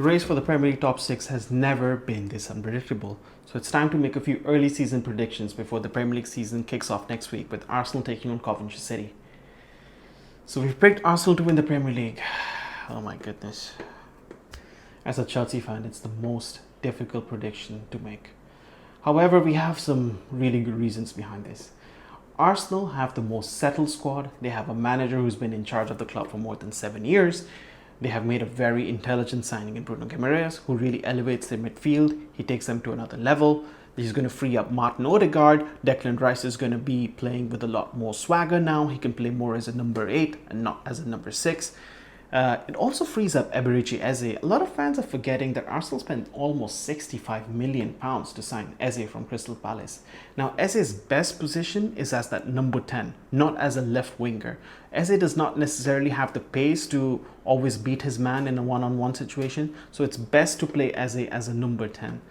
The race for the Premier League top 6 has never been this unpredictable, so it's time to make a few early season predictions before the Premier League season kicks off next week with Arsenal taking on Coventry City. So we've picked Arsenal to win the Premier League. Oh my goodness. As a Chelsea fan, it's the most difficult prediction to make. However, we have some really good reasons behind this. Arsenal have the most settled squad. They have a manager who's been in charge of the club for more than 7 years. They have made a very intelligent signing in Bruno Guimaraes, who really elevates their midfield. He takes them to another level. He's going to free up Martin Odegaard. Declan Rice is going to be playing with a lot more swagger now. He can play more as a number 8 and not as a number 6. It also frees up Eberechi Eze. A lot of fans are forgetting that Arsenal spent almost £65 million to sign Eze from Crystal Palace. Now, Eze's best position is as that number 10, not as a left winger. Eze does not necessarily have the pace to always beat his man in a one-on-one situation, so it's best to play Eze as a number 10.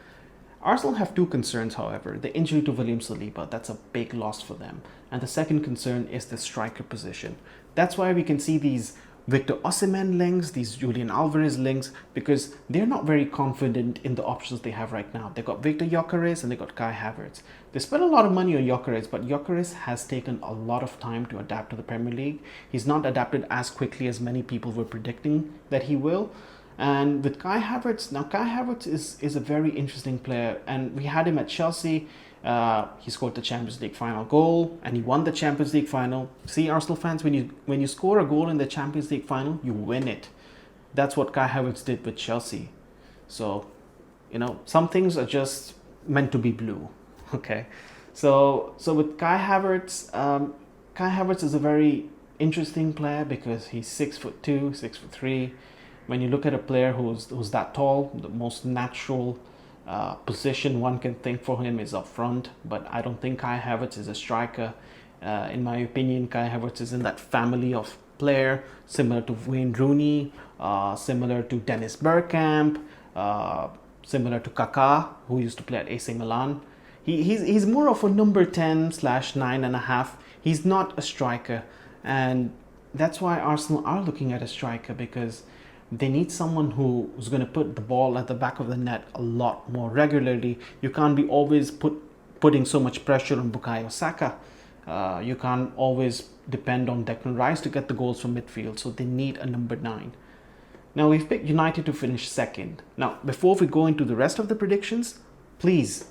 Arsenal have two concerns, however. The injury to William Saliba, that's a big loss for them. And the second concern is the striker position. That's why we can see these Victor Osimhen links, these Julian Alvarez links, because they're not very confident in the options they have right now. They got Victor Gyökeres and they got Kai Havertz. They spent a lot of money on Gyökeres, but Gyökeres has taken a lot of time to adapt to the Premier League. He's not adapted as quickly as many people were predicting that he will. And with Kai Havertz, now Kai Havertz is a very interesting player, and we had him at Chelsea. He scored the Champions League final goal and he won the Champions League final. See, Arsenal fans, when you score a goal in the Champions League final, you win it. That's what Kai Havertz did with Chelsea. So, some things are just meant to be blue. Okay, so with Kai Havertz, Kai Havertz is a very interesting player because he's 6'2", 6'3". When you look at a player who's that tall, the most natural position one can think for him is up front, but I don't think Kai Havertz is a striker. In my opinion, Kai Havertz is in that family of player, similar to Wayne Rooney, similar to Dennis Bergkamp, similar to Kaká, who used to play at AC Milan. He's more of a number 10/9.5. He's not a striker, and that's why Arsenal are looking at a striker, because they need someone who's going to put the ball at the back of the net a lot more regularly. You can't be always putting so much pressure on Bukayo Saka. You can't always depend on Declan Rice to get the goals from midfield. So they need a number 9. Now, we've picked United to finish second. Now, before we go into the rest of the predictions, please,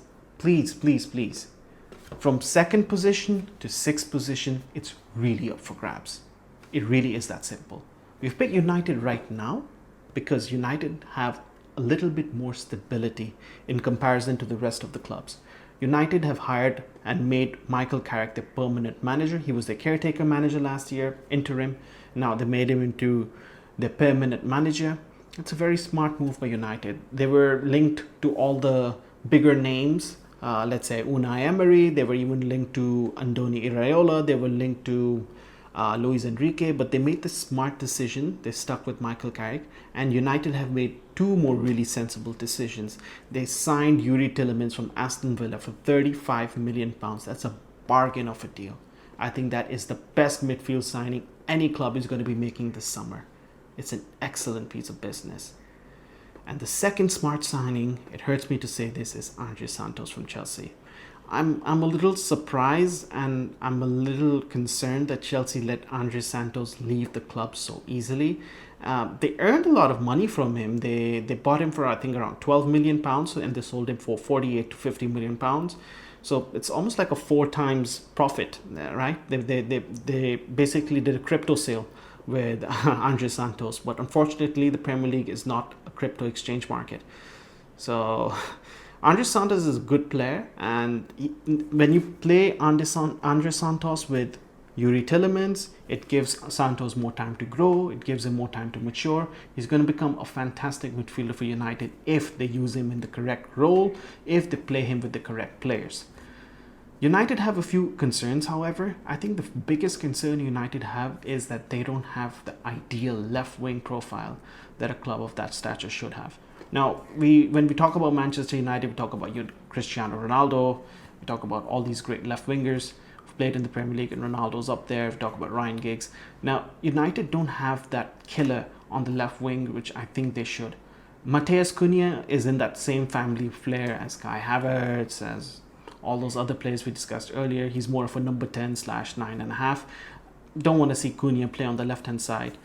from second position to sixth position, it's really up for grabs. It really is that simple. We've picked United right now because United have a little bit more stability in comparison to the rest of the clubs. United have hired and made Michael Carrick the permanent manager. He was the caretaker manager last year, interim. Now they made him into the permanent manager. It's a very smart move by United. They were linked to all the bigger names. Let's say Unai Emery. They were even linked to Andoni Iraola. They were linked to Luis Enrique, but they made the smart decision. They stuck with Michael Carrick, and United have made two more really sensible decisions. They signed Yuri Tielemans from Aston Villa for £35 million. That's a bargain of a deal. I think that is the best midfield signing any club is going to be making this summer. It's an excellent piece of business. And the second smart signing, it hurts me to say this, is Andre Santos from Chelsea. I'm a little surprised and I'm a little concerned that Chelsea let Andre Santos leave the club so easily. They earned a lot of money from him. They bought him for, I think, around £12 million, and they sold him for £48 to £50 million. So it's almost like a 4 times profit, right? They basically did a crypto sale with Andre Santos, but unfortunately the Premier League is not a crypto exchange market. So Andre Santos is a good player, and when you play Andre Santos with Yuri Tielemans, it gives Santos more time to grow, it gives him more time to mature. He's going to become a fantastic midfielder for United if they use him in the correct role, if they play him with the correct players. United have a few concerns, however. I think the biggest concern United have is that they don't have the ideal left-wing profile that a club of that stature should have. Now, when we talk about Manchester United, we talk about Cristiano Ronaldo, we talk about all these great left wingers who've played in the Premier League, and Ronaldo's up there. We talk about Ryan Giggs. Now, United don't have that killer on the left wing, which I think they should. Mateus Cunha is in that same family flair as Kai Havertz, as all those other players we discussed earlier. He's more of a number 10 slash 9.5. Don't want to see Cunha play on the left hand side.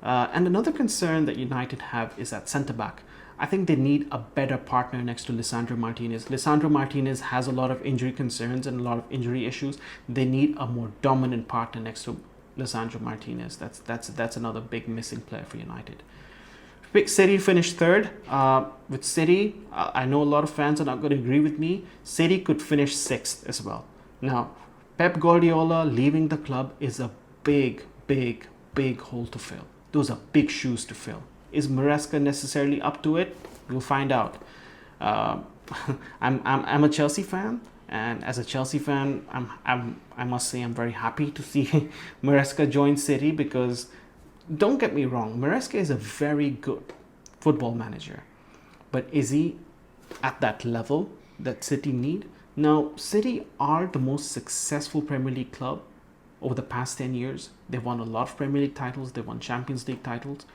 And another concern that United have is at centre back. I think they need a better partner next to Lisandro Martinez. Lisandro Martinez has a lot of injury concerns and a lot of injury issues. They need a more dominant partner next to Lisandro Martinez. That's another big missing player for United. Pick City finished third. With City, I know a lot of fans are not going to agree with me. City could finish sixth as well. Now, Pep Guardiola leaving the club is a big hole to fill. Those are big shoes to fill. Is Maresca necessarily up to it? We'll find out. I'm a Chelsea fan, and as a Chelsea fan, I must say I'm very happy to see Maresca join City, because don't get me wrong, Maresca is a very good football manager, but is he at that level that City need? Now, City are the most successful Premier League club over the past 10 years. They've won a lot of Premier League titles, they've won Champions League titles.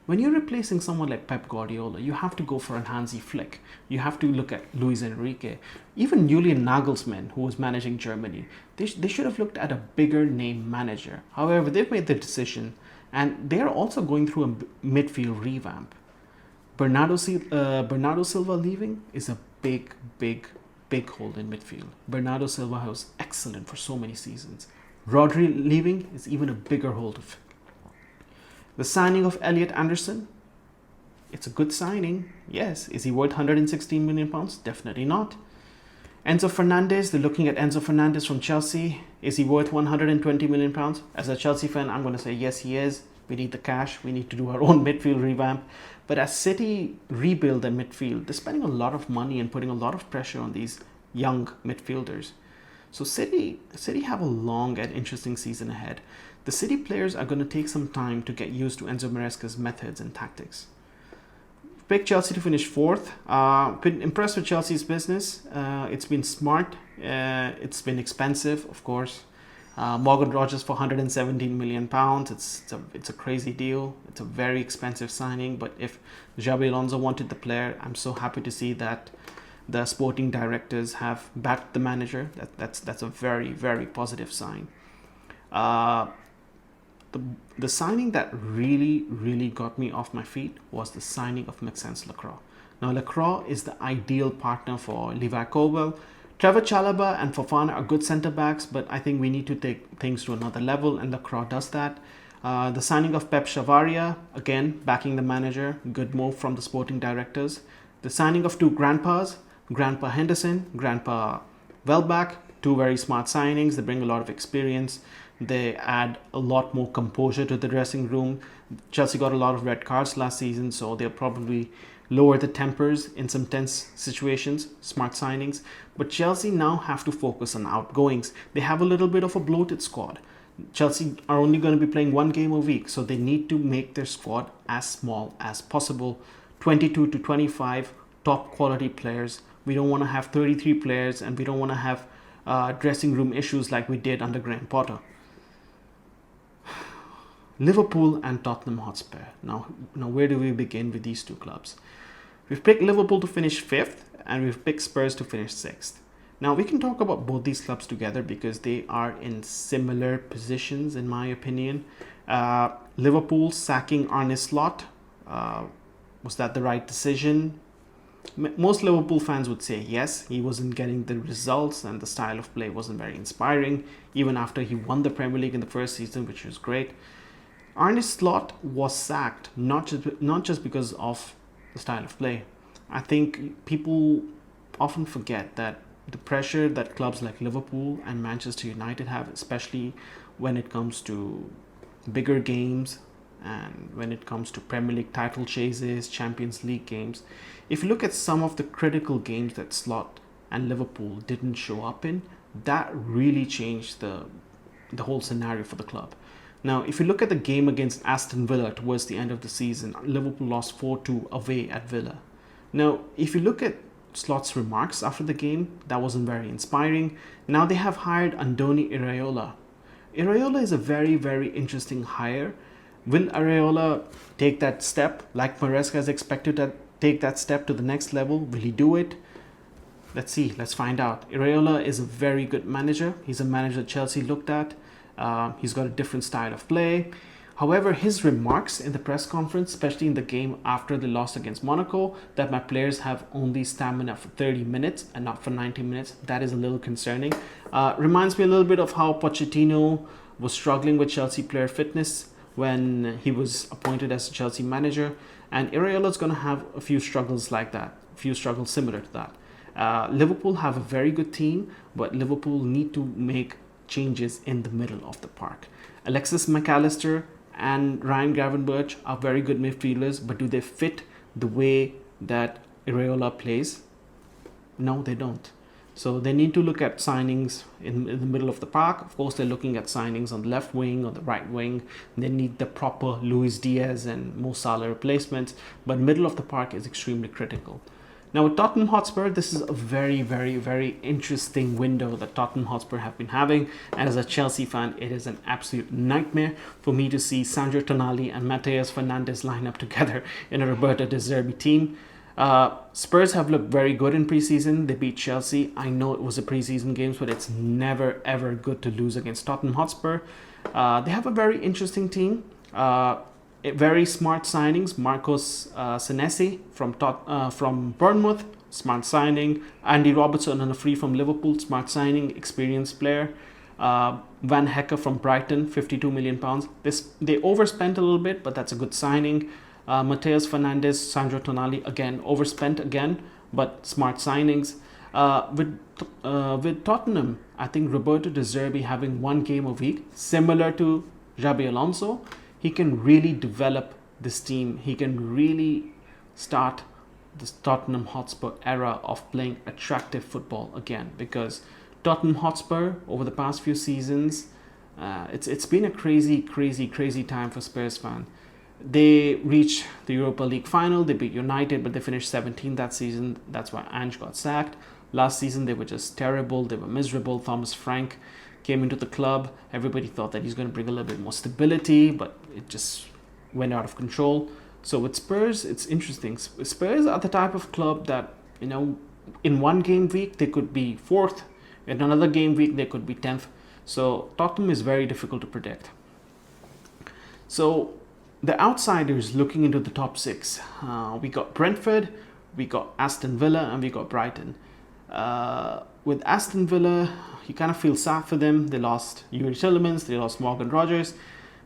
When you're replacing someone like Pep Guardiola, you have to go for an Hansi Flick. You have to look at Luis Enrique. Even Julian Nagelsmann, who was managing Germany, they should have looked at a bigger name manager. However, they've made the decision, and they're also going through a midfield revamp. Bernardo Silva leaving is a big hole in midfield. Bernardo Silva was excellent for so many seasons. Rodri leaving is even a bigger hole to fill. The signing of Elliot Anderson, it's a good signing, yes. Is he worth 116 million pounds? Definitely not. Enzo Fernandez, they're looking at Enzo Fernandez from Chelsea. Is he worth 120 million pounds? As a Chelsea fan, I'm going to say yes, he is. We need the cash. We need to do our own midfield revamp. But as City rebuild their midfield, they're spending a lot of money and putting a lot of pressure on these young midfielders. So City have a long and interesting season ahead. The City players are going to take some time to get used to Enzo Maresca's methods and tactics. Pick Chelsea to finish fourth. Been impressed with Chelsea's business. It's been smart. It's been expensive, of course. Morgan Rogers for 117 million pounds. It's a crazy deal. It's a very expensive signing. But if Xabi Alonso wanted the player, I'm so happy to see that the sporting directors have backed the manager. That's a very positive sign. The signing that really got me off my feet was the signing of Maxence Lacroix. Now, Lacroix is the ideal partner for Levi Colwill. Trevor Chalobah and Fofana are good centre backs, but I think we need to take things to another level, and Lacroix does that. The signing of Pep Chavaria, again backing the manager, good move from the sporting directors. The signing of two grandpas, Grandpa Henderson, Grandpa Welbeck, two very smart signings. They bring a lot of experience. They add a lot more composure to the dressing room. Chelsea got a lot of red cards last season, so they'll probably lower the tempers in some tense situations. Smart signings. But Chelsea now have to focus on outgoings. They have a little bit of a bloated squad. Chelsea are only going to be playing one game a week, so they need to make their squad as small as possible. 22 to 25 top quality players. We don't want to have 33 players, and we don't want to have dressing room issues like we did under Graham Potter. Liverpool and Tottenham Hotspur. Now where do we begin with these two clubs? We've picked Liverpool to finish 5th, and we've picked Spurs to finish 6th. Now we can talk about both these clubs together because they are in similar positions in my opinion. Liverpool sacking Arne Slot, was that the right decision? Most Liverpool fans would say yes. He wasn't getting the results and the style of play wasn't very inspiring, even after he won the Premier League in the first season, which was great. Arne Slot was sacked not just because of the style of play. I think people often forget that the pressure that clubs like Liverpool and Manchester United have, especially when it comes to bigger games and when it comes to Premier League title chases, Champions League games. If you look at some of the critical games that Slot and Liverpool didn't show up in, that really changed the whole scenario for the club. Now, if you look at the game against Aston Villa towards the end of the season, Liverpool lost 4-2 away at Villa. Now, if you look at Slot's remarks after the game, that wasn't very inspiring. Now they have hired Andoni Iraola. Iraola is a very interesting hire. Will Iraola take that step like Maresca is expected to take that step to the next level? Will he do it? Let's see. Let's find out. Iraola is a very good manager. He's a manager Chelsea looked at. He's got a different style of play. However, his remarks in the press conference, especially in the game after the loss against Monaco, that my players have only stamina for 30 minutes and not for 90 minutes, that is a little concerning. Reminds me a little bit of how Pochettino was struggling with Chelsea player fitness when he was appointed as a Chelsea manager. And Iraola is going to have a few struggles like that, a few struggles similar to that. Liverpool have a very good team, but Liverpool need to make changes in the middle of the park. Alexis McAllister and Ryan Gravenberch are very good midfielders, but do they fit the way that Iraola plays? No, they don't. So they need to look at signings in the middle of the park. Of course, they're looking at signings on the left wing or the right wing. They need the proper Luis Diaz and Mo Salah replacements, but middle of the park is extremely critical. Now with Tottenham Hotspur, this is a very, very, very interesting window that Tottenham Hotspur have been having. And as a Chelsea fan, it is an absolute nightmare for me to see Sandro Tonali and Matheus Fernandes line up together in a Roberto De Zerbi team. Spurs have looked very good in preseason. They beat Chelsea. I know it was a preseason game, but it's never ever good to lose against Tottenham Hotspur. They have a very interesting team. Very smart signings. Marcos Senesi from Bournemouth, smart signing. Andy Robertson on a free from Liverpool, smart signing, experienced player. Van Hecke from Brighton, £52 million. They overspent a little bit, but that's a good signing. Matheus Fernandes, Sandro Tonali, again overspent again, but smart signings. With Tottenham, I think Roberto De Zerbi having one game a week, similar to Xabi Alonso, he can really develop this team. He can really start this Tottenham Hotspur era of playing attractive football again, because Tottenham Hotspur over the past few seasons, it's been a crazy time for Spurs fans. They reached the Europa League final. They beat United, but they finished 17th that season. That's why Ange got sacked. Last season, they were just terrible. They were miserable. Thomas Frank came into the club. Everybody thought that he's going to bring a little bit more stability, but it just went out of control. So with Spurs, it's interesting. Spurs are the type of club that, in one game week, they could be 4th. In another game week, they could be 10th. So Tottenham is very difficult to predict. So the outsiders looking into the top 6, we got Brentford, we got Aston Villa, and we got Brighton. With Aston Villa, you kind of feel sad for them. They lost Yuri Tillemans, they lost Morgan Rogers,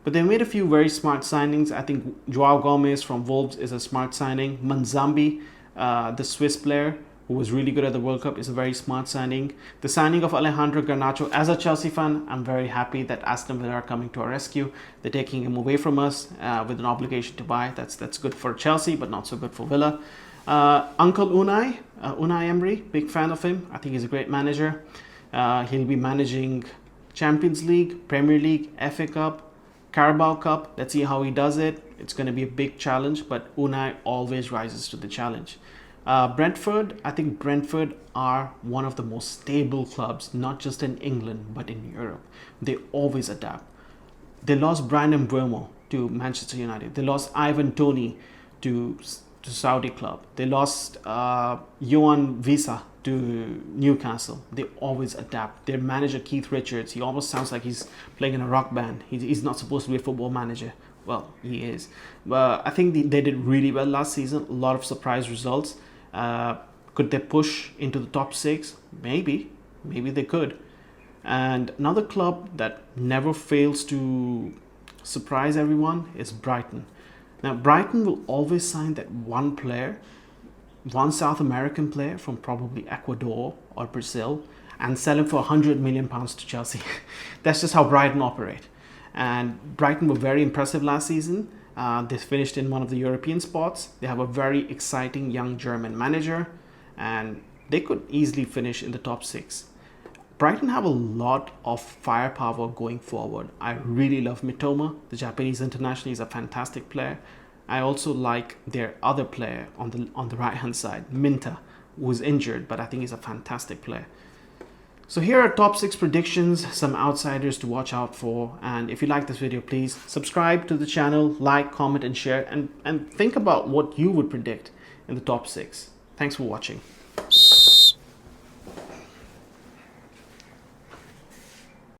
but they made a few very smart signings. I think Joao Gomez from Wolves is a smart signing. Manzambi, the Swiss player who was really good at the World Cup, is a very smart signing. The signing of Alejandro Garnacho, as a Chelsea fan, I'm very happy that Aston Villa are coming to our rescue. They're taking him away from us with an obligation to buy. That's good for Chelsea, but not so good for Villa. Uncle Unai Emery, big fan of him. I think he's a great manager. He'll be managing Champions League, Premier League, FA Cup, Carabao Cup. Let's see how he does it. It's going to be a big challenge, but Unai always rises to the challenge. Brentford, I think Brentford are one of the most stable clubs, not just in England, but in Europe. They always adapt. They lost Bryan Mbeumo to Manchester United. They lost Ivan Toney to Saudi club. They lost Yohan Wissa to Newcastle. They always adapt. Their manager, Keith Richards, he almost sounds like he's playing in a rock band. He's not supposed to be a football manager. Well, he is. But I think they did really well last season. A lot of surprise results. Could they push into the top 6? Maybe they could. And another club that never fails to surprise everyone is Brighton. Now, Brighton will always sign that one player, one South American player from probably Ecuador or Brazil, and sell him for £100 million to Chelsea. That's just how Brighton operate. And Brighton were very impressive last season. They finished in one of the European spots. They have a very exciting young German manager, and they could easily finish in the top 6. Brighton have a lot of firepower going forward. I really love Mitoma, the Japanese international. He's a fantastic player. I also like their other player on the right hand side, Minta, who is injured, but I think he's a fantastic player. So here are top 6 predictions, some outsiders to watch out for. And if you like this video, please subscribe to the channel, like, comment and share, and think about what you would predict in the top 6. Thanks for watching.